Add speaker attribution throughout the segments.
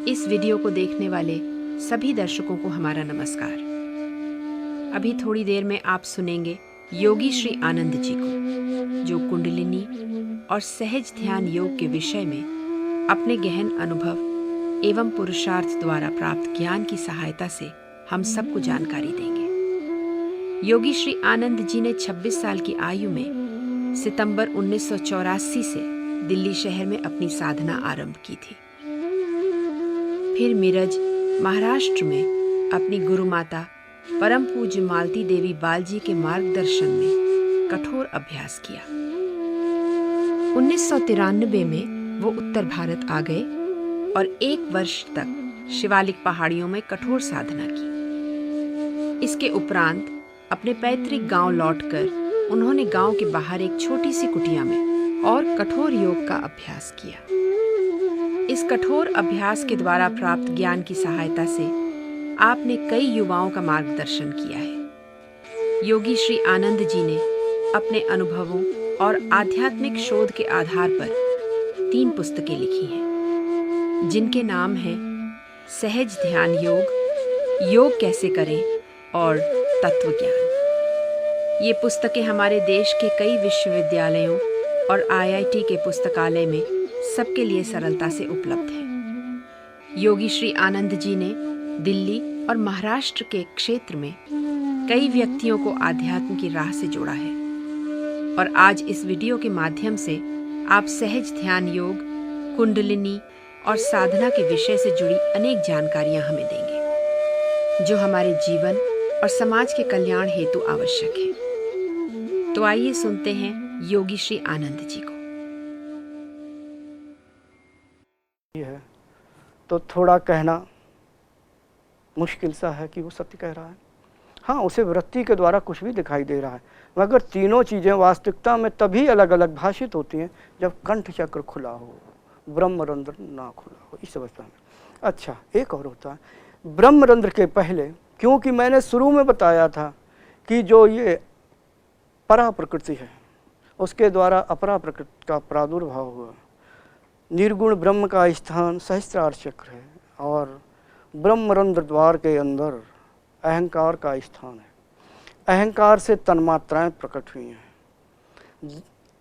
Speaker 1: इस वीडियो को देखने वाले सभी दर्शकों को हमारा नमस्कार। अभी थोड़ी देर में आप सुनेंगे योगी श्री आनंद जी को, जो कुंडलिनी और सहज ध्यान योग के विषय में अपने गहन अनुभव एवं पुरुषार्थ द्वारा प्राप्त ज्ञान की सहायता से हम सबको जानकारी देंगे। योगी श्री आनंद जी ने 26 साल की आयु में सितंबर 1984 से दिल्ली शहर में अपनी साधना आरंभ की थी। फिर मिरज महाराष्ट्र में अपनी गुरु माता परम पूज्य मालती देवी बाल जी के मार्गदर्शन में कठोर अभ्यास किया। 1993 में वो उत्तर भारत आ गए और 1 वर्ष तक शिवालिक पहाड़ियों में कठोर साधना की। इसके उपरांत अपने पैतृक गांव लौटकर उन्होंने गांव के बाहर एक छोटी सी कुटिया में और कठोर योग का अभ्यास किया। इस कठोर अभ्यास के द्वारा प्राप्त ज्ञान की सहायता से आपने कई युवाओं का मार्गदर्शन किया है। योगी श्री आनंद जी ने अपने अनुभवों और आध्यात्मिक शोध के आधार पर 3 पुस्तकें लिखी हैं, जिनके नाम हैं सहज ध्यान योग, योग कैसे करें और तत्व ज्ञान। ये पुस्तकें हमारे देश के कई विश्वविद्यालयों और IIT के पुस्तकालय में सबके लिए सरलता से उपलब्ध है। योगी श्री आनंद जी ने दिल्ली और महाराष्ट्र के क्षेत्र में कई व्यक्तियों को आध्यात्म की राह से जोड़ा है और आज इस वीडियो के माध्यम से आप सहज ध्यान योग, कुंडलिनी और साधना के विषय से जुड़ी अनेक जानकारियां हमें देंगे, जो हमारे जीवन और समाज के कल्याण हेतु आवश्यक है। तो आइए सुनते हैं योगी श्री आनंद जी को।
Speaker 2: है तो थोड़ा कहना मुश्किल सा है कि वो सत्य कह रहा है। हाँ, उसे वृत्ति के द्वारा कुछ भी दिखाई दे रहा है, मगर तीनों चीज़ें वास्तविकता में तभी अलग अलग भाषित होती हैं जब कंठ चक्र खुला हो, ब्रह्मरंध्र ना खुला हो, इस अवस्था में। अच्छा, एक और होता है ब्रह्मरंध्र के पहले, क्योंकि मैंने शुरू में बताया था कि जो ये परा प्रकृति है उसके द्वारा अपरा प्रकृति का प्रादुर्भाव हुआ। निर्गुण ब्रह्म का स्थान सहस्त्रार चक्र है और ब्रह्मरंध्र द्वार के अंदर अहंकार का स्थान है। अहंकार से तन्मात्राएं प्रकट हुई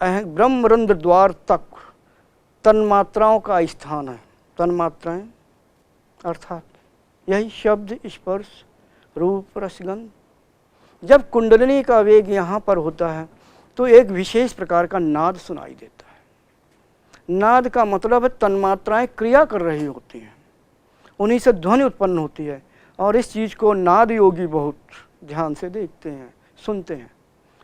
Speaker 2: हैं। ब्रह्मरंध्र द्वार तक तन्मात्राओं का स्थान है। तन्मात्राएं अर्थात यही शब्द, स्पर्श, रूप, रसगंध। जब कुंडलिनी का वेग यहाँ पर होता है तो एक विशेष प्रकार का नाद सुनाई देता है। नाद का मतलब है तन्मात्राएं क्रिया कर रही होती हैं, उन्हीं से ध्वनि उत्पन्न होती है और इस चीज़ को नाद योगी बहुत ध्यान से देखते हैं, सुनते हैं।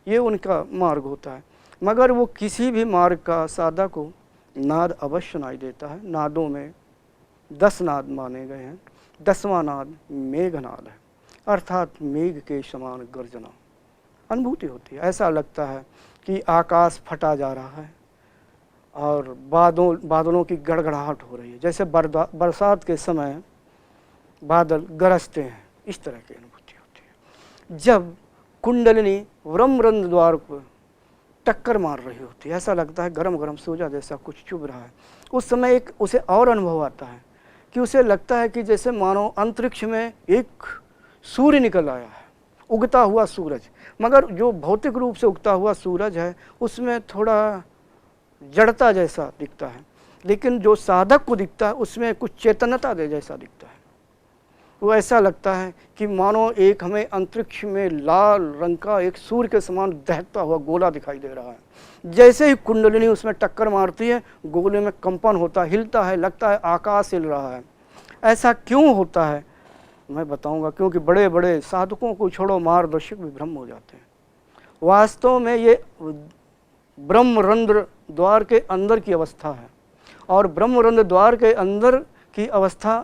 Speaker 2: ये उनका मार्ग होता है। मगर वो किसी भी मार्ग का साधक को नाद अवश्य सुनाई देता है। नादों में 10 नाद माने गए हैं। 10वां नाद मेघनाद है, अर्थात मेघ के समान गर्जना अनुभूति होती है। ऐसा लगता है कि आकाश फटा जा रहा है और बादलों की गड़गड़ाहट हो रही है, जैसे बरसात के समय बादल गरजते हैं, इस तरह की अनुभूति होती है। जब कुंडलिनी ब्रह्मरंध्र द्वार पर टक्कर मार रही होती है, ऐसा लगता है गरम गरम सोजा जैसा कुछ चुभ रहा है। उस समय एक उसे और अनुभव आता है कि उसे लगता है कि जैसे मानो अंतरिक्ष में एक सूर्य निकल आया है, उगता हुआ सूरज। मगर जो भौतिक रूप से उगता हुआ सूरज है उसमें थोड़ा जड़ता जैसा दिखता है, लेकिन जो साधक को दिखता है उसमें कुछ चेतनता दे जैसा दिखता है। वो ऐसा लगता है कि मानो एक हमें अंतरिक्ष में लाल रंग का एक सूर्य के समान दहकता हुआ गोला दिखाई दे रहा है। जैसे ही कुंडलिनी उसमें टक्कर मारती है, गोले में कंपन होता है, हिलता है, लगता है आकाश हिल रहा है। ऐसा क्यों होता है मैं बताऊंगा, क्योंकि बड़े बड़े साधकों को छोड़ो मार्गदर्शक भी भ्रम हो जाते हैं। वास्तव में ये ब्रह्मरंध्र द्वार के अंदर की अवस्था है और ब्रह्मरंध्र द्वार के अंदर की अवस्था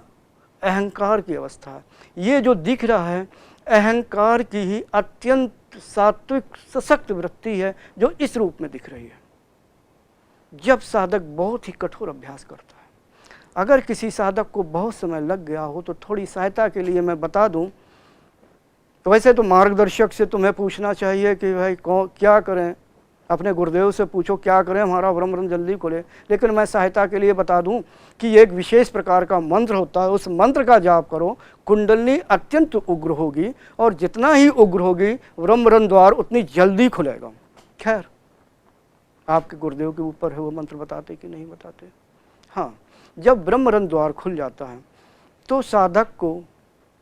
Speaker 2: अहंकार की अवस्था है। ये जो दिख रहा है अहंकार की ही अत्यंत सात्विक सशक्त वृत्ति है जो इस रूप में दिख रही है। जब साधक बहुत ही कठोर अभ्यास करता है, अगर किसी साधक को बहुत समय लग गया हो तो थोड़ी सहायता के लिए मैं बता दूं, तो वैसे तो मार्गदर्शक से तुम्हें पूछना चाहिए कि भाई क्या करें, अपने गुरुदेव से पूछो क्या करें हमारा ब्रह्मरंध्र जल्दी खुले। लेकिन मैं सहायता के लिए बता दूं कि एक विशेष प्रकार का मंत्र होता है, उस मंत्र का जाप करो, कुंडलनी अत्यंत उग्र होगी और जितना ही उग्र होगी ब्रह्मरंध्र द्वार उतनी जल्दी खुलेगा। खैर आपके गुरुदेव के ऊपर है वो मंत्र बताते कि नहीं बताते। हाँ, जब ब्रह्मरंध्र द्वार खुल जाता है तो साधक को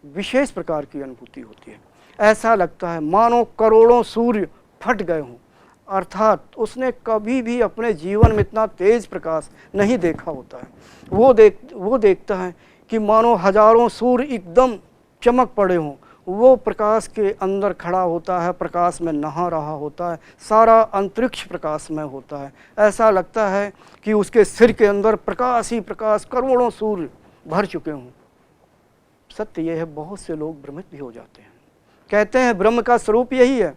Speaker 2: विशेष प्रकार की अनुभूति होती है। ऐसा लगता है मानो करोड़ों सूर्य फट गए हों, अर्थात उसने कभी भी अपने जीवन में इतना तेज प्रकाश नहीं देखा होता है। वो देखता है कि मानो हजारों सूर्य एकदम चमक पड़े हों। वो प्रकाश के अंदर खड़ा होता है, प्रकाश में नहा रहा होता है, सारा अंतरिक्ष प्रकाश में होता है। ऐसा लगता है कि उसके सिर के अंदर प्रकाश ही प्रकाश, करोड़ों सूर्य भर चुके हों। सत्य यह है, बहुत से लोग भ्रमित भी हो जाते हैं, कहते हैं ब्रह्म का स्वरूप यही है,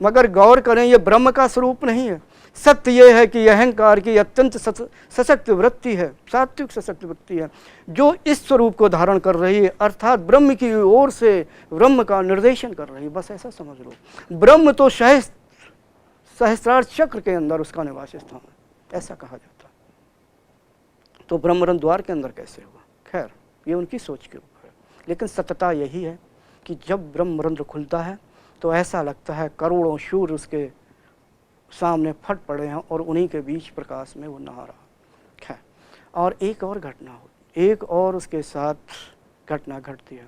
Speaker 2: मगर गौर करें यह ब्रह्म का स्वरूप नहीं है। सत्य यह है कि अहंकार की अत्यंत सशक्त वृत्ति है, सात्विक सशक्त वृत्ति है, जो इस स्वरूप को धारण कर रही है, अर्थात ब्रह्म की ओर से ब्रह्म का निर्देशन कर रही है। बस ऐसा समझ लो, ब्रह्म तो सहस्रार चक्र के अंदर उसका निवास स्थान है, ऐसा कहा जाता है। तो ब्रह्मरंध्र द्वार के अंदर कैसे हुआ? खैर ये उनकी सोच के ऊपर है, लेकिन सत्यता यही है कि जब ब्रह्मरंध्र खुलता है तो ऐसा लगता है करोड़ों सूर्य उसके सामने फट पड़े हैं और उन्हीं के बीच प्रकाश में वो नहा रहा। खैर, और एक और घटना हो, एक और उसके साथ घटना घटती है।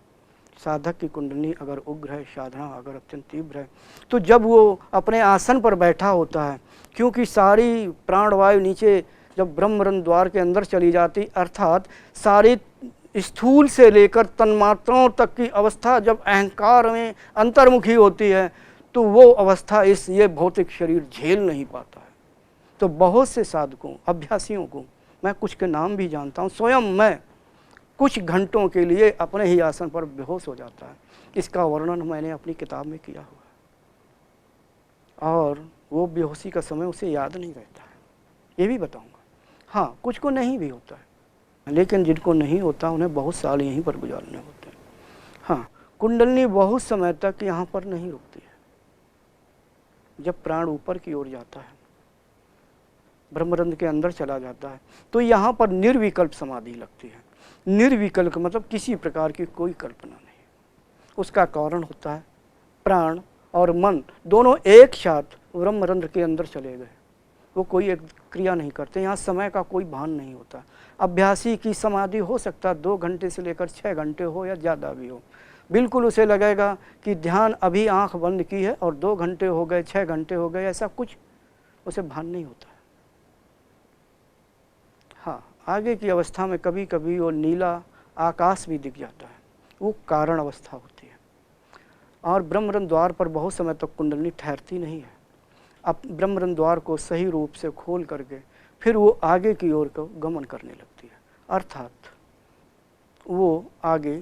Speaker 2: साधक की कुंडली अगर उग्र है, साधना अगर अत्यंत तीव्र है, तो जब वो अपने आसन पर बैठा होता है, क्योंकि सारी प्राणवायु नीचे जब ब्रह्मरंध्र द्वार के अंदर चली जाती, अर्थात सारी स्थूल से लेकर तन्मात्राओं तक की अवस्था जब अहंकार में अंतर्मुखी होती है, तो वो अवस्था ये भौतिक शरीर झेल नहीं पाता है। तो बहुत से साधकों, अभ्यासियों को, मैं कुछ के नाम भी जानता हूँ, स्वयं मैं कुछ घंटों के लिए अपने ही आसन पर बेहोश हो जाता है। इसका वर्णन मैंने अपनी किताब में किया हुआ है, और वो बेहोशी का समय उसे याद नहीं रहता है, ये भी बताऊँगा। हाँ, कुछ को नहीं भी होता है, लेकिन जिनको नहीं होता उन्हें बहुत साल यहीं पर गुजारने होते हैं। हाँ, कुंडलनी बहुत समय तक यहाँ पर नहीं रुकती है। जब प्राण ऊपर की ओर जाता है, ब्रह्मरंध्र के अंदर चला जाता है, तो यहाँ पर निर्विकल्प समाधि लगती है। निर्विकल्प मतलब किसी प्रकार की कोई कल्पना नहीं। उसका कारण होता है प्राण और मन दोनों एक साथ ब्रह्मरंध्र के अंदर चले गए, वो कोई एक क्रिया नहीं करते। यहाँ समय का कोई भान नहीं होता। अभ्यासी की समाधि हो सकता है 2 घंटे से लेकर 6 घंटे हो या ज़्यादा भी हो, बिल्कुल उसे लगेगा कि ध्यान अभी आंख बंद की है और 2 घंटे हो गए, 6 घंटे हो गए, ऐसा कुछ उसे भान नहीं होता है। हाँ, आगे की अवस्था में कभी कभी वो नीला आकाश भी दिख जाता है, वो कारण अवस्था होती है। और ब्रह्मरंध्र द्वार पर बहुत समय तक कुंडलनी ठहरती नहीं है। अब ब्रह्मरंध्र द्वार को सही रूप से खोल करके फिर वो आगे की ओर को गमन करने लगती है, अर्थात वो आगे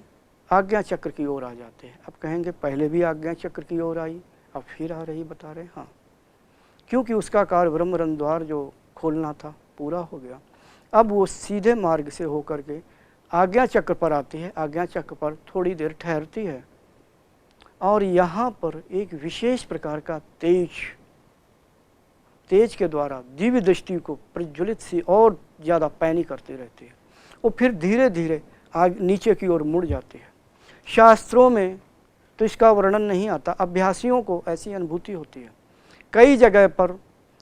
Speaker 2: आज्ञा चक्र की ओर आ जाते हैं। अब कहेंगे पहले भी आज्ञा चक्र की ओर आई, अब फिर आ रही, बता रहे। हाँ, क्योंकि उसका कार्य ब्रह्मरंध्र द्वार जो खोलना था पूरा हो गया। अब वो सीधे मार्ग से होकर के आज्ञा चक्र पर आती है, आज्ञा चक्र पर थोड़ी देर ठहरती है, और यहाँ पर एक विशेष प्रकार का तेज के द्वारा दिव्य दृष्टि को प्रज्वलित सी और ज़्यादा पैनी करती रहती है। वो फिर धीरे धीरे नीचे की ओर मुड़ जाती है। शास्त्रों में तो इसका वर्णन नहीं आता, अभ्यासियों को ऐसी अनुभूति होती है। कई जगह पर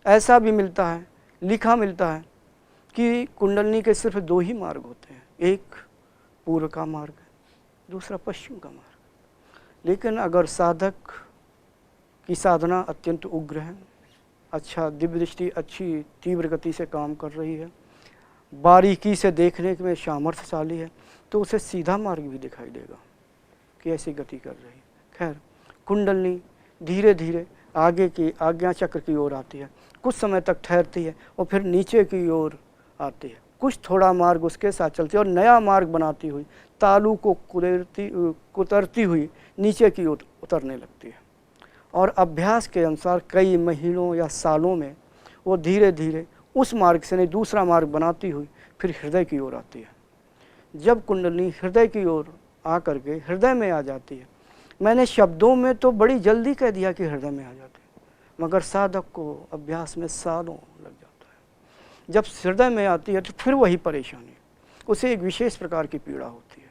Speaker 2: ऐसा भी मिलता है, लिखा मिलता है कि कुंडलनी के सिर्फ 2 ही मार्ग होते हैं, एक पूर्व का मार्ग, दूसरा पश्चिम का मार्ग। लेकिन अगर साधक की साधना अत्यंत उग्र है, अच्छा दिव्य दृष्टि अच्छी तीव्र गति से काम कर रही है, बारीकी से देखने में सामर्थ्यशाली है, तो उसे सीधा मार्ग भी दिखाई देगा कि ऐसी गति कर रही है। खैर, कुंडलनी धीरे धीरे आगे की आज्ञा चक्र की ओर आती है, कुछ समय तक ठहरती है और फिर नीचे की ओर आती है, कुछ थोड़ा मार्ग उसके साथ चलती है और नया मार्ग बनाती हुई तालू को कुतरती हुई नीचे की ओर उतरने लगती है। और अभ्यास के अनुसार कई महीनों या सालों में वो धीरे धीरे उस मार्ग से नहीं दूसरा मार्ग बनाती हुई फिर हृदय की ओर आती है। जब कुंडली हृदय की ओर आकर के हृदय में आ जाती है, मैंने शब्दों में तो बड़ी जल्दी कह दिया कि हृदय में आ जाती है, मगर साधक को अभ्यास में सालों लग जाता है। जब हृदय में आती है तो फिर वही परेशानी, उसे एक विशेष प्रकार की पीड़ा होती है,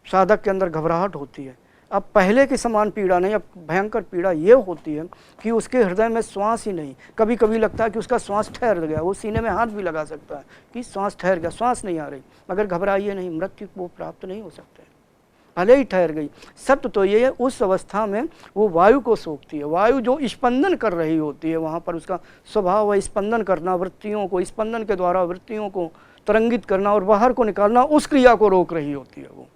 Speaker 2: साधक के अंदर घबराहट होती है। अब पहले की समान पीड़ा नहीं, अब भयंकर पीड़ा ये होती है कि उसके हृदय में श्वास ही नहीं। कभी कभी लगता है कि उसका श्वास ठहर गया, वो सीने में हाथ भी लगा सकता है कि श्वास ठहर गया, श्वास नहीं आ रही। मगर घबराइए नहीं, मृत्यु को प्राप्त नहीं हो सकते, भले ही ठहर गई। सत्य तो ये है, उस अवस्था में वो वायु को सोखती है। वायु जो स्पंदन कर रही होती है, वहाँ पर उसका स्वभाव है स्पंदन करना, वृत्तियों को स्पंदन के द्वारा वृत्तियों को तरंगित करना और बाहर को निकालना, उस क्रिया को रोक रही होती है वो।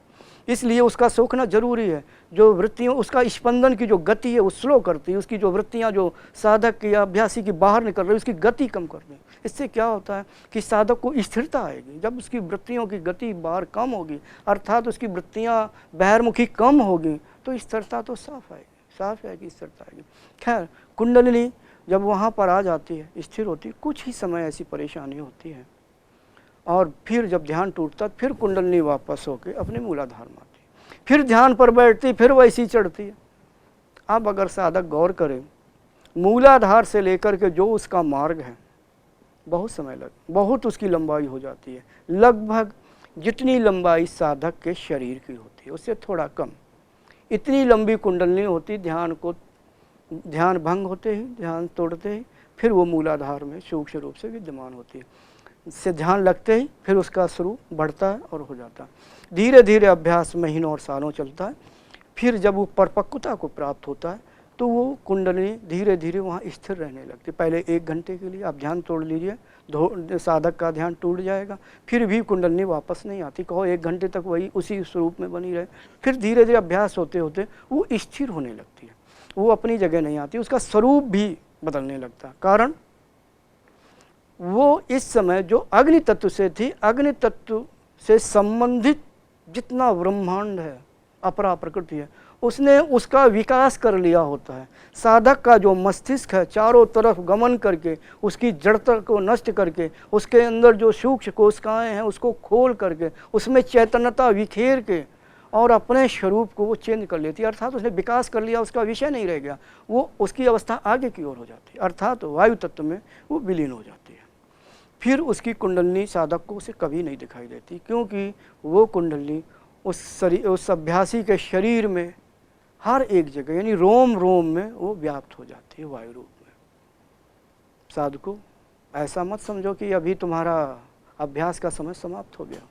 Speaker 2: इसलिए उसका सोखना जरूरी है। जो वृत्तियों, उसका स्पंदन की जो गति है वो स्लो करती है, उसकी जो वृत्तियाँ जो साधक की या अभ्यासी की बाहर निकल रही है उसकी गति कम करती है। इससे क्या होता है कि साधक को स्थिरता आएगी। जब उसकी वृत्तियों की गति बाहर कम होगी, अर्थात उसकी वृत्तियाँ बहिर्मुखी कम होगी, तो स्थिरता तो साफ आएगी, साफ आएगी, स्थिरता आएगी। खैर, कुंडलिनी जब वहाँ पर आ जाती है, स्थिर होती है, कुछ ही समय ऐसी परेशानी होती है और फिर जब ध्यान टूटता फिर कुंडलिनी वापस होकर अपने मूलाधार में आती है, फिर ध्यान पर बैठती, फिर वैसी चढ़ती है। अब अगर साधक गौर करे, मूलाधार से लेकर के जो उसका मार्ग है बहुत समय बहुत उसकी लंबाई हो जाती है, लगभग जितनी लंबाई साधक के शरीर की होती है उससे थोड़ा कम। इतनी लंबी कुंडलिनी होती, ध्यान भंग होते ही, ध्यान तोड़ते ही फिर वो मूलाधार में सूक्ष्म रूप से विद्यमान होती है। इससे ध्यान लगते ही फिर उसका स्वरूप बढ़ता है और हो जाता है। धीरे धीरे अभ्यास महीनों और सालों चलता है। फिर जब वो परिपक्वता को प्राप्त होता है तो वो कुंडलिनी धीरे धीरे वहाँ स्थिर रहने लगती है। पहले 1 घंटे के लिए आप ध्यान तोड़ लीजिए, साधक का ध्यान टूट जाएगा, फिर भी कुंडलिनी वापस नहीं आती। कहो 1 घंटे तक वही उसी स्वरूप में बनी रहे, फिर धीरे धीरे अभ्यास होते होते वो स्थिर होने लगती है, वो अपनी जगह नहीं आती, उसका स्वरूप भी बदलने लगता है। कारण वो इस समय जो अग्नि तत्व से थी, अग्नि तत्व से संबंधित जितना ब्रह्मांड है, अपरा प्रकृति है, उसने उसका विकास कर लिया होता है। साधक का जो मस्तिष्क है चारों तरफ गमन करके उसकी जड़ता को नष्ट करके उसके अंदर जो सूक्ष्म कोशिकाएं हैं उसको खोल करके उसमें चैतन्यता विखेर के और अपने स्वरूप को वो चेंज कर लेती है। अर्थात उसने विकास कर लिया, उसका विषय नहीं रह गया, वो उसकी अवस्था आगे की ओर हो जाती है, अर्थात वायु तत्व में वो विलीन हो जाती है। फिर उसकी कुंडलिनी साधक को उसे कभी नहीं दिखाई देती, क्योंकि वो कुंडलिनी उस अभ्यासी के शरीर में हर एक जगह यानी रोम रोम में वो व्याप्त हो जाती है वायु रूप में। साधको, ऐसा मत समझो कि अभी तुम्हारा अभ्यास का समय समाप्त हो गया,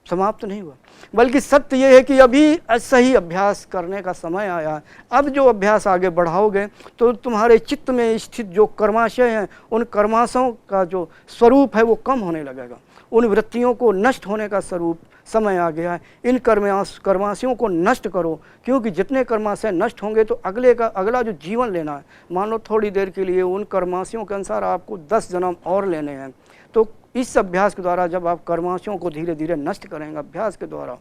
Speaker 2: समाप्त नहीं हुआ, बल्कि सत्य ये है कि अभी सही अभ्यास करने का समय आया है। अब जो अभ्यास आगे बढ़ाओगे तो तुम्हारे चित्त में स्थित जो कर्माशय हैं उन कर्माशयों का जो स्वरूप है वो कम होने लगेगा, उन वृत्तियों को नष्ट होने का स्वरूप समय आ गया है। इन कर्माशयों को नष्ट करो, क्योंकि जितने कर्माशय नष्ट होंगे तो अगला जो जीवन लेना है, मान लो थोड़ी देर के लिए उन कर्माशयों के अनुसार आपको 10 जन्म और लेने हैं, तो इस अभ्यास के द्वारा जब आप कर्माशयों को धीरे धीरे नष्ट करेंगे अभ्यास के द्वारा,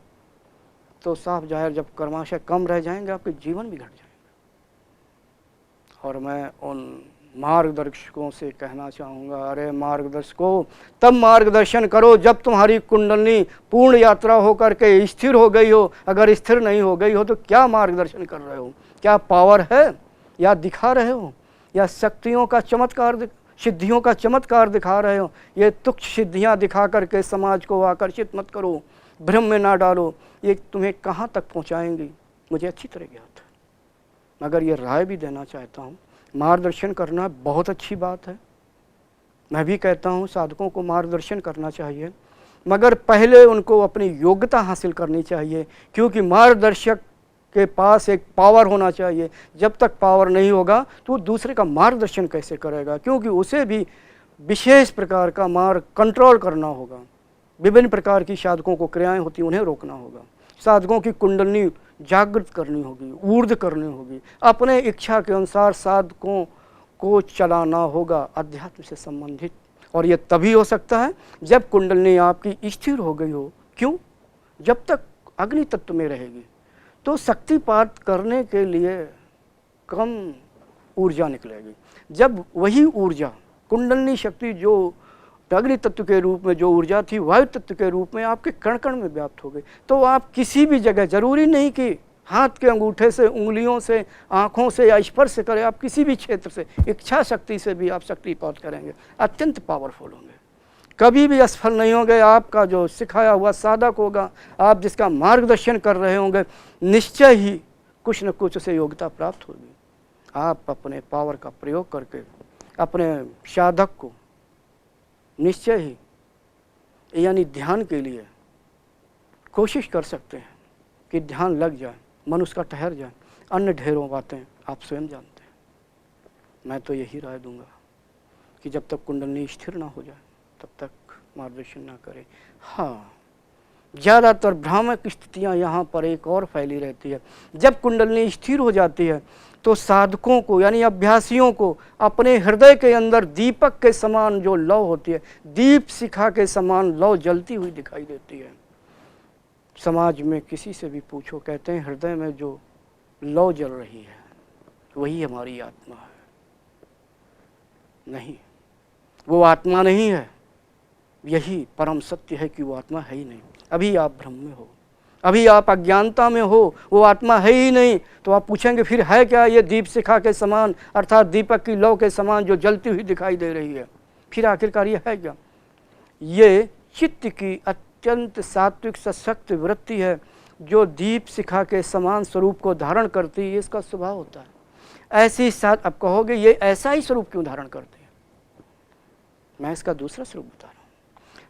Speaker 2: तो साफ जाहिर जब कर्माशय कम रह जाएंगे आपके जीवन भी घट जाएंगे। और मैं उन मार्गदर्शकों से कहना चाहूँगा, अरे मार्गदर्शकों, तब मार्गदर्शन करो जब तुम्हारी कुंडलिनी पूर्ण यात्रा होकर के स्थिर हो गई हो। अगर स्थिर नहीं हो गई हो तो क्या मार्गदर्शन कर रहे हो? क्या पावर है या दिखा रहे हो, या शक्तियों का चमत्कार, सिद्धियों का चमत्कार दिखा रहे हो? ये तुच्छ सिद्धियाँ दिखा करके समाज को आकर्षित मत करो, भ्रम में ना डालो, ये तुम्हें कहाँ तक पहुँचाएंगी मुझे अच्छी तरह ज्ञात है। मगर ये राय भी देना चाहता हूँ, मार्गदर्शन करना बहुत अच्छी बात है, मैं भी कहता हूँ साधकों को मार्गदर्शन करना चाहिए, मगर पहले उनको अपनी योग्यता हासिल करनी चाहिए, क्योंकि मार्गदर्शक के पास एक पावर होना चाहिए। जब तक पावर नहीं होगा तो वो दूसरे का मार्गदर्शन कैसे करेगा, क्योंकि उसे भी विशेष प्रकार का मार्ग कंट्रोल करना होगा। विभिन्न प्रकार की साधकों को क्रियाएं होती उन्हें रोकना होगा, साधकों की कुंडलिनी जागृत करनी होगी, ऊर्ध्व करनी होगी, अपने इच्छा के अनुसार साधकों को चलाना होगा अध्यात्म से संबंधित। और ये तभी हो सकता है जब कुंडलिनी आपकी स्थिर हो गई हो। क्यों? जब तक अग्नि तत्व में रहेगी तो शक्तिपात करने के लिए कम ऊर्जा निकलेगी। जब वही ऊर्जा कुंडलिनी शक्ति जो अग्नि तत्व के रूप में जो ऊर्जा थी वायु तत्व के रूप में आपके कण कण में व्याप्त हो गई, तो आप किसी भी जगह, जरूरी नहीं कि हाथ के अंगूठे से, उंगलियों से, आँखों से या स्पर्श करें, आप किसी भी क्षेत्र से, इच्छा शक्ति से भी आप शक्ति प्राप्त करेंगे, अत्यंत पावरफुल होंगे, कभी भी असफल नहीं होंगे। आपका जो सिखाया हुआ साधक होगा, आप जिसका मार्गदर्शन कर रहे होंगे, निश्चय ही कुछ न कुछ उसे योग्यता प्राप्त होगी। आप अपने पावर का प्रयोग करके अपने साधक को निश्चय ही यानी ध्यान के लिए कोशिश कर सकते हैं कि ध्यान लग जाए, मन उसका ठहर जाए। अन्य ढेरों बातें आप स्वयं जानते हैं। मैं तो यही राय दूंगा कि जब तक कुंडलनी स्थिर ना हो जाए तब तक मार्गदर्शन ना करें। हाँ, ज़्यादातर भ्रामक स्थितियाँ यहाँ पर एक और फैली रहती है। जब कुंडलनी स्थिर हो जाती है तो साधकों को यानी अभ्यासियों को अपने हृदय के अंदर दीपक के समान जो लौ होती है, दीप शिखा के समान लौ जलती हुई दिखाई देती है। समाज में किसी से भी पूछो, कहते हैं हृदय में जो लौ जल रही है वही हमारी आत्मा है। नहीं, वो आत्मा नहीं है, यही परम सत्य है कि वो आत्मा है ही नहीं। अभी आप भ्रम में हो, अभी आप अज्ञानता में हो, वो आत्मा है ही नहीं। तो आप पूछेंगे फिर है क्या ये दीप शिखा के समान, अर्थात दीपक की लौ के समान जो जलती हुई दिखाई दे रही है, फिर आखिरकार ये है क्या? ये चित्त की अत्यंत सात्विक सशक्त वृत्ति है जो दीप शिखा के समान स्वरूप को धारण करती है। इसका स्वभाव होता है ऐसी साथ। अब कहोगे ये ऐसा ही स्वरूप क्यों धारण करती है? मैं इसका दूसरा स्वरूप बता रहा हूँ।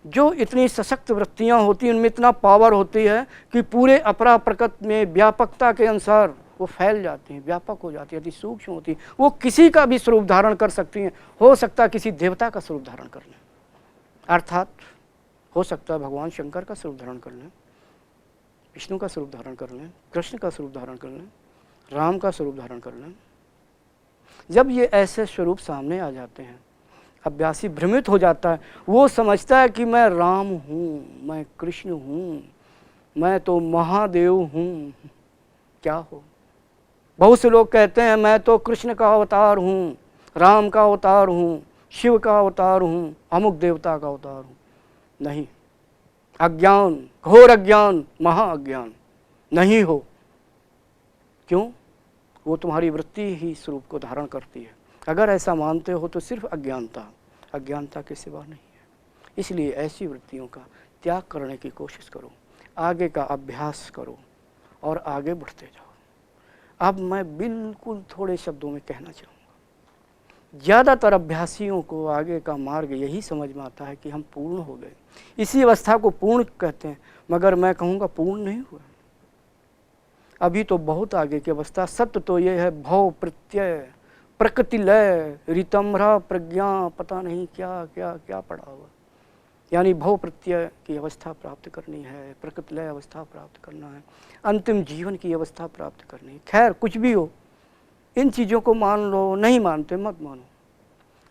Speaker 2: जो इतनी सशक्त वृत्तियाँ होती हैं, उनमें इतना पावर होती है कि पूरे अपरा प्रकृत में व्यापकता के अनुसार वो फैल जाती हैं, व्यापक हो जाती है, अति सूक्ष्म होती है। वो किसी का भी स्वरूप धारण कर सकती हैं। हो सकता है किसी देवता का स्वरूप धारण कर लें, अर्थात हो सकता है भगवान शंकर का स्वरूप धारण कर लें, विष्णु का स्वरूप धारण कर लें, कृष्ण का स्वरूप धारण कर लें, राम का स्वरूप धारण कर लें। जब ये ऐसे स्वरूप सामने आ जाते हैं, अभ्यासी भ्रमित हो जाता है। वो समझता है कि मैं राम हूँ, मैं कृष्ण हूँ, मैं तो महादेव हूँ। क्या हो? बहुत से लोग कहते हैं मैं तो कृष्ण का अवतार हूँ, राम का अवतार हूँ, शिव का अवतार हूँ, अमुक देवता का अवतार हूँ। नहीं, अज्ञान, घोर अज्ञान, महा अज्ञान। नहीं हो। क्यों? वो तुम्हारी वृत्ति ही स्वरूप को धारण करती है। अगर ऐसा मानते हो तो सिर्फ अज्ञानता के सिवा नहीं है। इसलिए ऐसी वृत्तियों का त्याग करने की कोशिश करो, आगे का अभ्यास करो और आगे बढ़ते जाओ। अब मैं बिल्कुल थोड़े शब्दों में कहना चाहूँगा, ज़्यादातर अभ्यासियों को आगे का मार्ग यही समझ में आता है कि हम पूर्ण हो गए। इसी अवस्था को पूर्ण कहते हैं, मगर मैं कहूँगा पूर्ण नहीं हुआ। अभी तो बहुत आगे की अवस्था। सत्य तो ये है भव प्रत्यय प्रकृति लय ऋतम्भरा प्रज्ञा, पता नहीं क्या क्या क्या पड़ा हुआ। यानी भव प्रत्यय की अवस्था प्राप्त करनी है, प्रकृति लय अवस्था प्राप्त करना है, अंतिम जीवन की अवस्था प्राप्त करनी है। खैर कुछ भी हो, इन चीज़ों को मान लो, नहीं मानते मत मानो।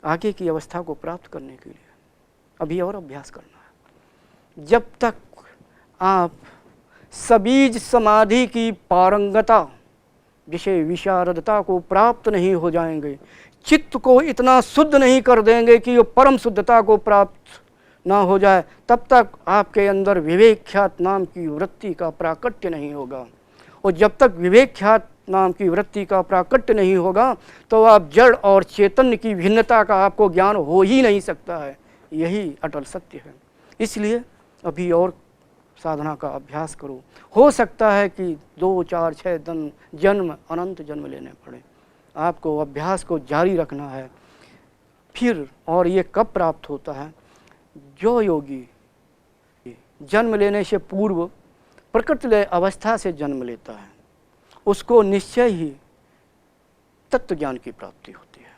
Speaker 2: आगे की अवस्था को प्राप्त करने के लिए अभी और अभ्यास करना है। जब तक आप सबीज समाधि की पारंगता विषय विशारदता को प्राप्त नहीं हो जाएंगे, चित्त को इतना शुद्ध नहीं कर देंगे कि वो परम शुद्धता को प्राप्त ना हो जाए, तब तक आपके अंदर विवेक ख्यात नाम की वृत्ति का प्राकट्य नहीं होगा। और जब तक विवेक ख्यात नाम की वृत्ति का प्राकट्य नहीं होगा तो आप जड़ और चैतन्य की भिन्नता का आपको ज्ञान हो ही नहीं सकता है। यही अटल सत्य है। इसलिए अभी और साधना का अभ्यास करो। हो सकता है कि 2, 4, 6 जन्म, अनंत जन्म लेने पड़े। आपको अभ्यास को जारी रखना है। फिर और ये कब प्राप्त होता है? जो योगी जन्म लेने से पूर्व प्रकृति लय अवस्था से जन्म लेता है, उसको निश्चय ही तत्व ज्ञान की प्राप्ति होती है।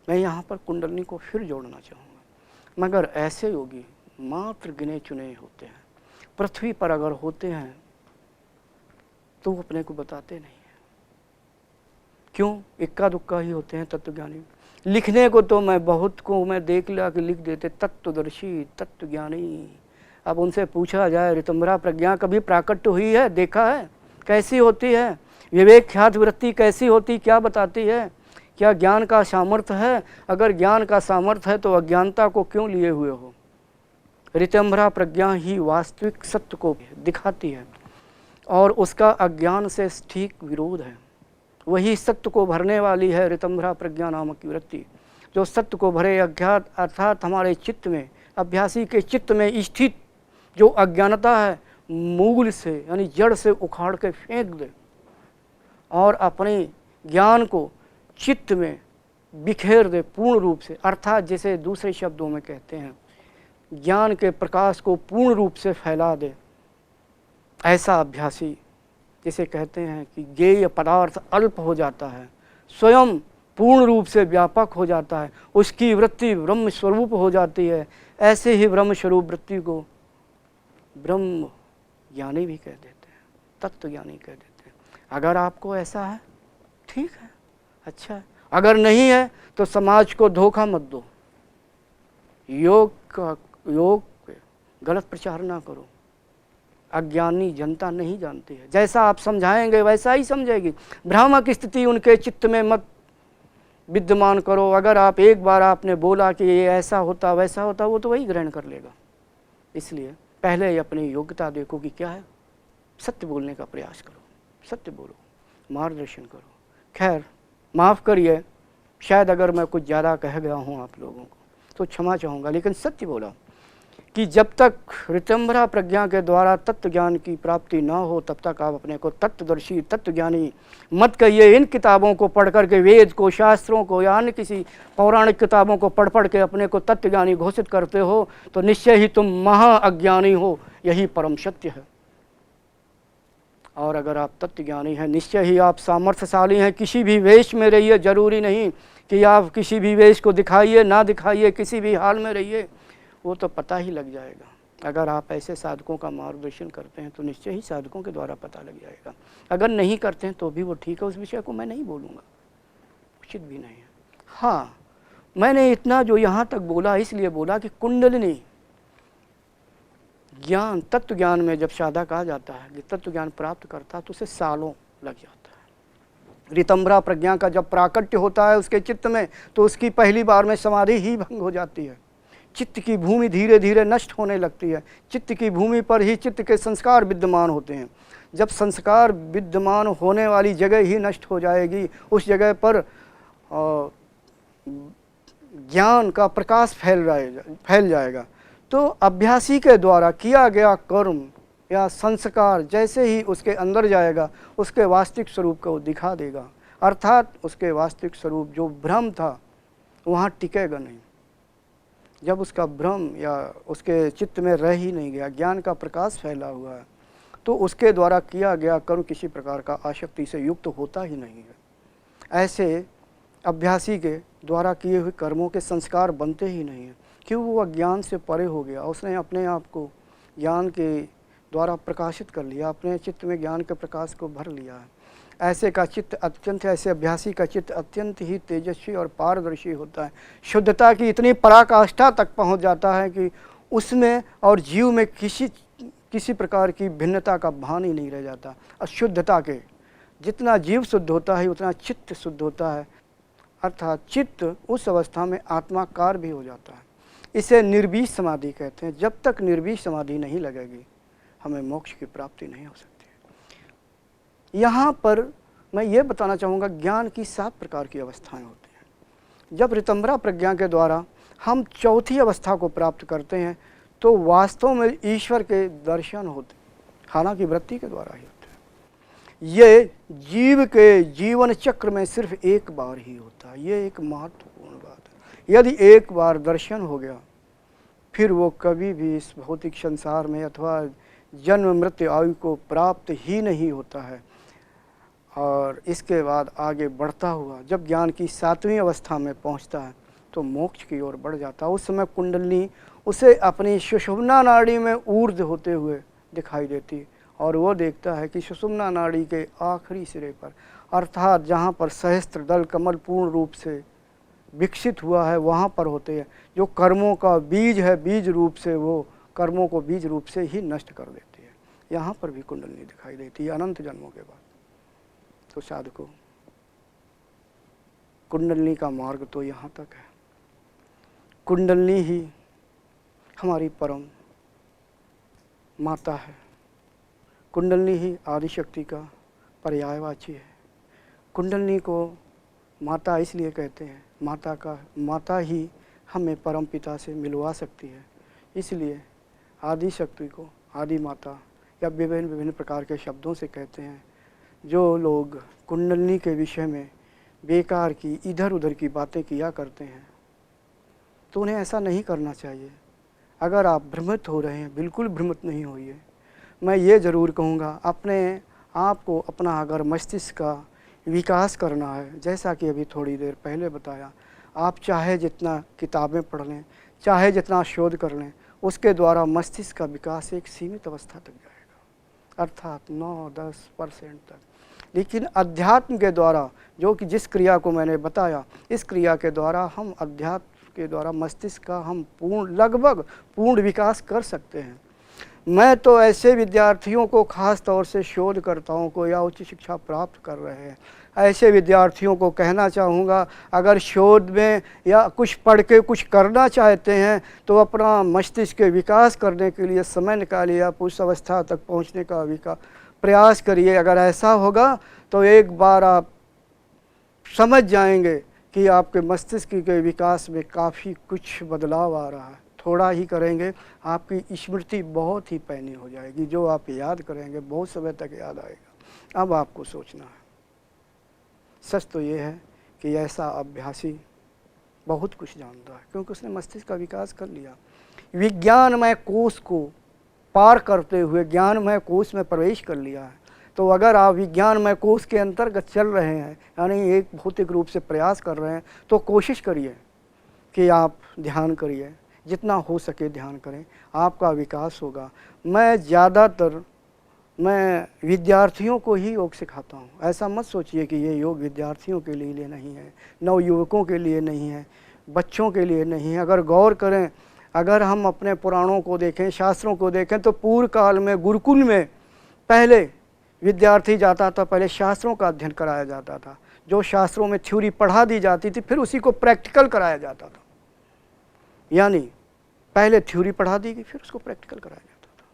Speaker 2: मैं यहाँ पर कुंडलनी को फिर जोड़ना चाहूँगा। मगर ऐसे योगी मात्र गिने चुने होते हैं। पृथ्वी पर अगर होते हैं तो वो अपने को बताते नहीं हैं। क्यों? इक्का दुक्का ही होते हैं तत्वज्ञानी। लिखने को तो मैं बहुत को मैं देख लिया कि लिख देते तत्वदर्शी, तत्वज्ञानी। अब उनसे पूछा जाए ऋतम्भरा प्रज्ञा कभी प्राकट्य हुई है, देखा है? कैसी होती है? विवेक ख्यात वृत्ति कैसी होती, क्या बताती है? क्या ज्ञान का सामर्थ्य है? अगर ज्ञान का सामर्थ्य है तो अज्ञानता को क्यों लिए हुए हो? ऋतम्भरा प्रज्ञा ही वास्तविक सत्य को दिखाती है। और उसका अज्ञान से ठीक विरोध है। वही सत्य को भरने वाली है ऋतंभरा प्रज्ञा नामक की वृत्ति, जो सत्य को भरे अज्ञात अर्थात हमारे चित्त में, अभ्यासी के चित्त में स्थित जो अज्ञानता है, मूल से यानी जड़ से उखाड़ के फेंक दे और अपने ज्ञान को चित्त में बिखेर दे पूर्ण रूप से। अर्थात जिसे दूसरे शब्दों में कहते हैं, ज्ञान के प्रकाश को पूर्ण रूप से फैला दे, ऐसा अभ्यासी जिसे कहते हैं कि ज्ञेय पदार्थ अल्प हो जाता है, स्वयं पूर्ण रूप से व्यापक हो जाता है, उसकी वृत्ति ब्रह्म स्वरूप हो जाती है। ऐसे ही ब्रह्म स्वरूप वृत्ति को ब्रह्म ज्ञानी भी कह देते हैं, तत्व ज्ञानी कह देते हैं। अगर आपको ऐसा है ठीक है, अच्छा है। अगर नहीं है तो समाज को धोखा मत दो, योग पे गलत प्रचार ना करो। अज्ञानी जनता नहीं जानती है, जैसा आप समझाएंगे वैसा ही समझेगी। भ्रामक स्थिति उनके चित्त में मत विद्यमान करो। अगर आप एक बार आपने बोला कि ये ऐसा होता वैसा होता, वो तो वही ग्रहण कर लेगा। इसलिए पहले अपनी योग्यता देखो कि क्या है, सत्य बोलने का प्रयास करो, सत्य बोलो, मार्गदर्शन करो। खैर माफ़ करिए, शायद अगर मैं कुछ ज़्यादा कह गया हूँ आप लोगों को तो क्षमा चाहूँगा, लेकिन सत्य बोला कि जब तक ऋतंभरा प्रज्ञा के द्वारा तत्व ज्ञान की प्राप्ति न हो तब तक आप अपने को तत्वदर्शी तत्वज्ञानी मत कहिए। इन किताबों को पढ़ कर के, वेद को, शास्त्रों को या अन्य किसी पौराणिक किताबों को पढ़ के अपने को तत्वज्ञानी घोषित करते हो तो निश्चय ही तुम महा अज्ञानी हो, यही परम सत्य है। और अगर आप तत्वज्ञानी हैं, निश्चय ही आप सामर्थ्यशाली हैं। किसी भी वेश में रहिए, जरूरी नहीं कि आप किसी भी वेश को दिखाइए ना दिखाइए, किसी भी हाल में रहिए, वो तो पता ही लग जाएगा। अगर आप ऐसे साधकों का मार्गदर्शन करते हैं तो निश्चय ही साधकों के द्वारा पता लग जाएगा। अगर नहीं करते हैं तो भी वो ठीक है, उस विषय को मैं नहीं बोलूँगा, उचित भी नहीं है। हाँ, मैंने इतना जो यहाँ तक बोला इसलिए बोला कि कुंडलिनी ज्ञान, तत्व ज्ञान में जब साधक आ जाता है, कि तत्व ज्ञान प्राप्त करता है तो उसे सालों लग जाता है। ऋतंभरा प्रज्ञा का जब प्राकट्य होता है उसके चित्त में तो उसकी पहली बार में समाधि ही भंग हो जाती है। चित्त की भूमि धीरे धीरे नष्ट होने लगती है। चित्त की भूमि पर ही चित्त के संस्कार विद्यमान होते हैं। जब संस्कार विद्यमान होने वाली जगह ही नष्ट हो जाएगी, उस जगह पर ज्ञान का प्रकाश फैल जाएगा। तो अभ्यासी के द्वारा किया गया कर्म या संस्कार जैसे ही उसके अंदर जाएगा, उसके वास्तविक स्वरूप को दिखा देगा। अर्थात उसके वास्तविक स्वरूप जो भ्रम था वहाँ टिकेगा नहीं। जब उसका भ्रम या उसके चित्त में रह ही नहीं गया, ज्ञान का प्रकाश फैला हुआ है, तो उसके द्वारा किया गया कर्म किसी प्रकार का आसक्ति से युक्त होता ही नहीं है। ऐसे अभ्यासी के द्वारा किए हुए कर्मों के संस्कार बनते ही नहीं हैं, क्यों? वो अज्ञान से परे हो गया, उसने अपने आप को ज्ञान के द्वारा प्रकाशित कर लिया, अपने चित्त में ज्ञान के प्रकाश को भर लिया है। ऐसे का चित्त अत्यंत, ऐसे अभ्यासी का चित्त अत्यंत ही तेजस्वी और पारदर्शी होता है। शुद्धता की इतनी पराकाष्ठा तक पहुंच जाता है कि उसमें और जीव में किसी प्रकार की भिन्नता का भान ही नहीं रह जाता। अशुद्धता के जितना जीव शुद्ध होता है उतना चित्त शुद्ध होता है, अर्थात चित्त उस अवस्था में आत्माकार भी हो जाता है। इसे निर्विष समाधि कहते हैं। जब तक निर्विष समाधि नहीं लगेगी हमें मोक्ष की प्राप्ति नहीं हो सकती। यहाँ पर मैं ये बताना चाहूँगा, ज्ञान की 7 प्रकार की अवस्थाएं होती हैं। जब ऋतंभरा प्रज्ञा के द्वारा हम चौथी अवस्था को प्राप्त करते हैं तो वास्तव में ईश्वर के दर्शन होते, हालांकि वृत्ति के द्वारा ही होते हैं। ये जीव के जीवन चक्र में सिर्फ एक बार ही होता है। ये एक महत्वपूर्ण बात है। यदि एक बार दर्शन हो गया फिर वो कभी भी इस भौतिक संसार में अथवा जन्म मृत्यु आयु को प्राप्त ही नहीं होता है। और इसके बाद आगे बढ़ता हुआ जब ज्ञान की 7वीं अवस्था में पहुंचता है तो मोक्ष की ओर बढ़ जाता है। उस समय कुंडलिनी उसे अपनी सुषुम्ना नाड़ी में ऊर्ध्व होते हुए दिखाई देती और वो देखता है कि सुषुम्ना नाड़ी के आखिरी सिरे पर, अर्थात जहाँ पर सहस्त्र दल कमल पूर्ण रूप से विकसित हुआ है, वहाँ पर होते हैं। जो कर्मों का बीज है, बीज रूप से वो कर्मों को बीज रूप से ही नष्ट कर देती है। यहाँ पर भी कुंडलिनी दिखाई देती है अनंत जन्मों के बाद। तो साधकों, कुंडलिनी का मार्ग तो यहाँ तक है। कुंडलिनी ही हमारी परम माता है। कुंडलनी ही आदिशक्ति का पर्यायवाची है। कुंडलनी को माता इसलिए कहते हैं, माता ही हमें परम पिता से मिलवा सकती है। इसलिए आदिशक्ति को आदि माता या विभिन्न प्रकार के शब्दों से कहते हैं। जो लोग कुंडलनी के विषय में बेकार की इधर उधर की बातें किया करते हैं तो उन्हें ऐसा नहीं करना चाहिए। अगर आप भ्रमित हो रहे हैं, बिल्कुल भ्रमित नहीं होइए। मैं ये ज़रूर कहूँगा, अपने आप को अपना अगर मस्तिष्क का विकास करना है, जैसा कि अभी थोड़ी देर पहले बताया, आप चाहे जितना किताबें पढ़ लें, चाहे जितना शोध कर लें, उसके द्वारा मस्तिष्क का विकास एक सीमित अवस्था तक जाएगा, अर्थात 9-10% तक। लेकिन अध्यात्म के द्वारा, जो कि जिस क्रिया को मैंने बताया, इस क्रिया के द्वारा हम अध्यात्म के द्वारा मस्तिष्क का हम लगभग पूर्ण विकास कर सकते हैं। मैं तो ऐसे विद्यार्थियों को, खास तौर से शोधकर्ताओं को या उच्च शिक्षा प्राप्त कर रहे हैं, ऐसे विद्यार्थियों को कहना चाहूँगा, अगर शोध में या कुछ पढ़ के कुछ करना चाहते हैं तो अपना मस्तिष्क के विकास करने के लिए समय निकालिए, आप उस अवस्था तक पहुँचने का प्रयास करिए। अगर ऐसा होगा तो एक बार आप समझ जाएंगे कि आपके मस्तिष्क के विकास में काफ़ी कुछ बदलाव आ रहा है। थोड़ा ही करेंगे, आपकी स्मृति बहुत ही पैनी हो जाएगी, जो आप याद करेंगे बहुत समय तक याद आएगा। अब आपको सोचना है। सच तो ये है कि ऐसा अभ्यासी बहुत कुछ जानता है, क्योंकि उसने मस्तिष्क का विकास कर लिया। विज्ञानमय कोश को पार करते हुए ज्ञानमय कोश में प्रवेश कर लिया है। तो अगर आप विज्ञानमय कोश के अंतर्गत चल रहे हैं, यानी एक भौतिक रूप से प्रयास कर रहे हैं, तो कोशिश करिए कि आप ध्यान करिए, जितना हो सके ध्यान करें, आपका विकास होगा। मैं विद्यार्थियों को ही योग सिखाता हूँ। ऐसा मत सोचिए कि ये योग विद्यार्थियों के लिए नहीं है, नवयुवकों के लिए नहीं है, बच्चों के लिए नहीं है। अगर गौर करें, अगर हम अपने पुराणों को देखें, शास्त्रों को देखें, तो पूर्व काल में गुरुकुल में पहले विद्यार्थी जाता था, पहले शास्त्रों का अध्ययन कराया जाता था। जो शास्त्रों में थ्योरी पढ़ा दी जाती थी, फिर उसी को प्रैक्टिकल कराया जाता था। यानी पहले थ्योरी पढ़ा दी गई, फिर उसको प्रैक्टिकल कराया जाता था।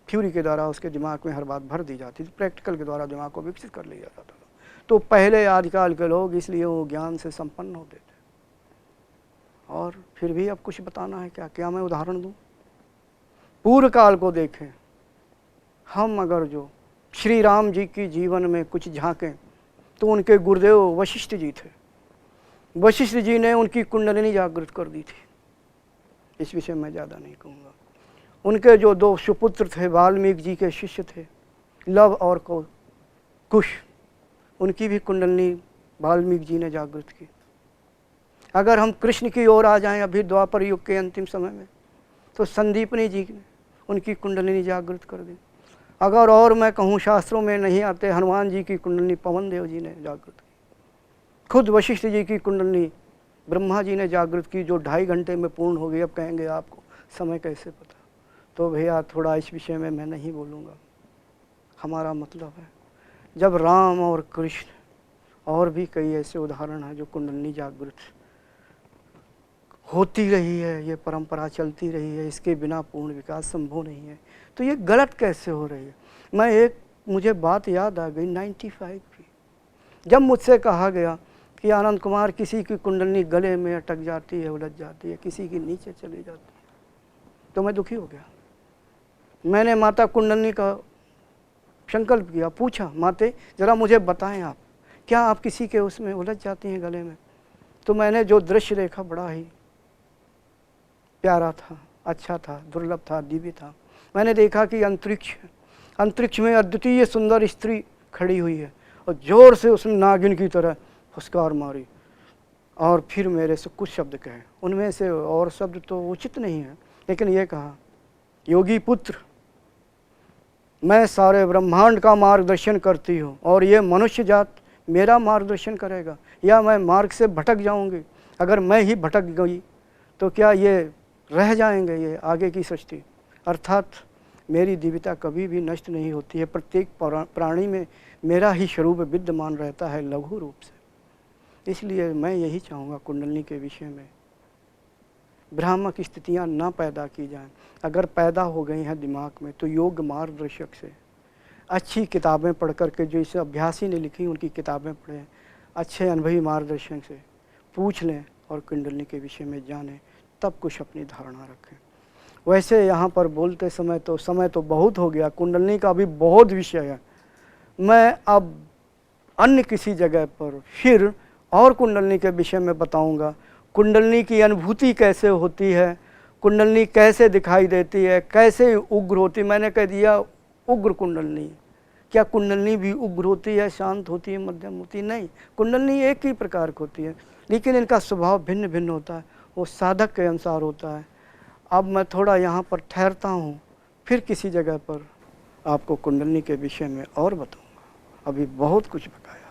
Speaker 2: थ्योरी के द्वारा उसके दिमाग में हर बात भर दी जाती थी, प्रैक्टिकल के द्वारा दिमाग को विकसित कर लिया जाता था। तो पहले आजकल के लोग इसलिए वो ज्ञान से संपन्न होते थे। और फिर भी अब कुछ बताना है क्या मैं उदाहरण दूं? पूर्व काल को देखें, हम अगर जो श्री राम जी की जीवन में कुछ झांकें तो उनके गुरुदेव वशिष्ठ जी थे। वशिष्ठ जी ने उनकी कुंडलिनी जागृत कर दी थी। इस विषय में ज़्यादा नहीं कहूँगा। उनके जो 2 सुपुत्र थे, वाल्मीकि जी के शिष्य थे, लव और कुश, उनकी भी कुंडलिनी वाल्मीकि जी ने जागृत की। अगर हम कृष्ण की ओर आ जाएं, अभी द्वापर युग के अंतिम समय में, तो संदीपनी जी ने उनकी कुंडलिनी जागृत कर दी। अगर और मैं कहूँ, शास्त्रों में नहीं आते, हनुमान जी की कुंडलिनी पवन देव जी ने जागृत की। खुद वशिष्ठ जी की कुंडलिनी ब्रह्मा जी ने जागृत की, जो 2.5 घंटे में पूर्ण हो गई। अब कहेंगे आपको समय कैसे पता? तो भैया थोड़ा इस विषय में मैं नहीं बोलूँगा। हमारा मतलब है, जब राम और कृष्ण और भी कई ऐसे उदाहरण हैं जो कुंडलिनी जागृत होती रही है, ये परंपरा चलती रही है, इसके बिना पूर्ण विकास संभव नहीं है। तो ये गलत कैसे हो रही है? मुझे बात याद आ गई 95 की, जब मुझसे कहा गया कि आनंद कुमार, किसी की कुंडलिनी गले में अटक जाती है, उलझ जाती है, किसी की नीचे चली जाती है, तो मैं दुखी हो गया। मैंने माता कुंडलिनी का संकल्प किया, पूछा, माते ज़रा मुझे बताएं आप, क्या आप किसी के उसमें उलझ जाती हैं गले में? तो मैंने जो दृश्य देखा बड़ा ही प्यारा था, अच्छा था, दुर्लभ था, दिव्य था। मैंने देखा कि अंतरिक्ष में अद्वितीय सुंदर स्त्री खड़ी हुई है और ज़ोर से उसने नागिन की तरह फुसकार मारी और फिर मेरे से कुछ शब्द कहे। उनमें से और शब्द तो उचित नहीं है, लेकिन ये कहा, योगी पुत्र, मैं सारे ब्रह्मांड का मार्गदर्शन करती हूँ और ये मनुष्य जात मेरा मार्गदर्शन करेगा, या मैं मार्ग से भटक जाऊँगी? अगर मैं ही भटक गई तो क्या ये रह जाएंगे, ये आगे की सृष्टि? अर्थात मेरी दिव्यता कभी भी नष्ट नहीं होती है। प्रत्येक प्राणी में मेरा ही स्वरूप विद्यमान रहता है, लघु रूप से। इसलिए मैं यही चाहूँगा कुंडलिनी के विषय में भ्रामक स्थितियाँ ना पैदा की जाएं। अगर पैदा हो गई हैं दिमाग में, तो योग मार्गदर्शक से अच्छी किताबें पढ़ कर के, जो इस अभ्यासी ने लिखी उनकी किताबें पढ़ें, अच्छे अनुभवी मार्गदर्शन से पूछ लें और कुंडलिनी के विषय में जानें, तब कुछ अपनी धारणा रखें। वैसे यहाँ पर बोलते समय तो बहुत हो गया, कुंडलिनी का भी बहुत विषय है। मैं अब अन्य किसी जगह पर फिर और कुंडलिनी के विषय में बताऊंगा। कुंडलिनी की अनुभूति कैसे होती है, कुंडलिनी कैसे दिखाई देती है, कैसे उग्र होती। मैंने कह दिया उग्र कुंडलिनी, क्या कुंडलिनी भी उग्र होती है, शांत होती है, मध्यम होती है? नहीं, कुंडलिनी एक ही प्रकार की होती है, लेकिन इनका स्वभाव भिन्न भिन्न होता है, वो साधक के अनुसार होता है। अब मैं थोड़ा यहाँ पर ठहरता हूँ, फिर किसी जगह पर आपको कुंडलिनी के विषय में और बताऊँगा। अभी बहुत कुछ बताया।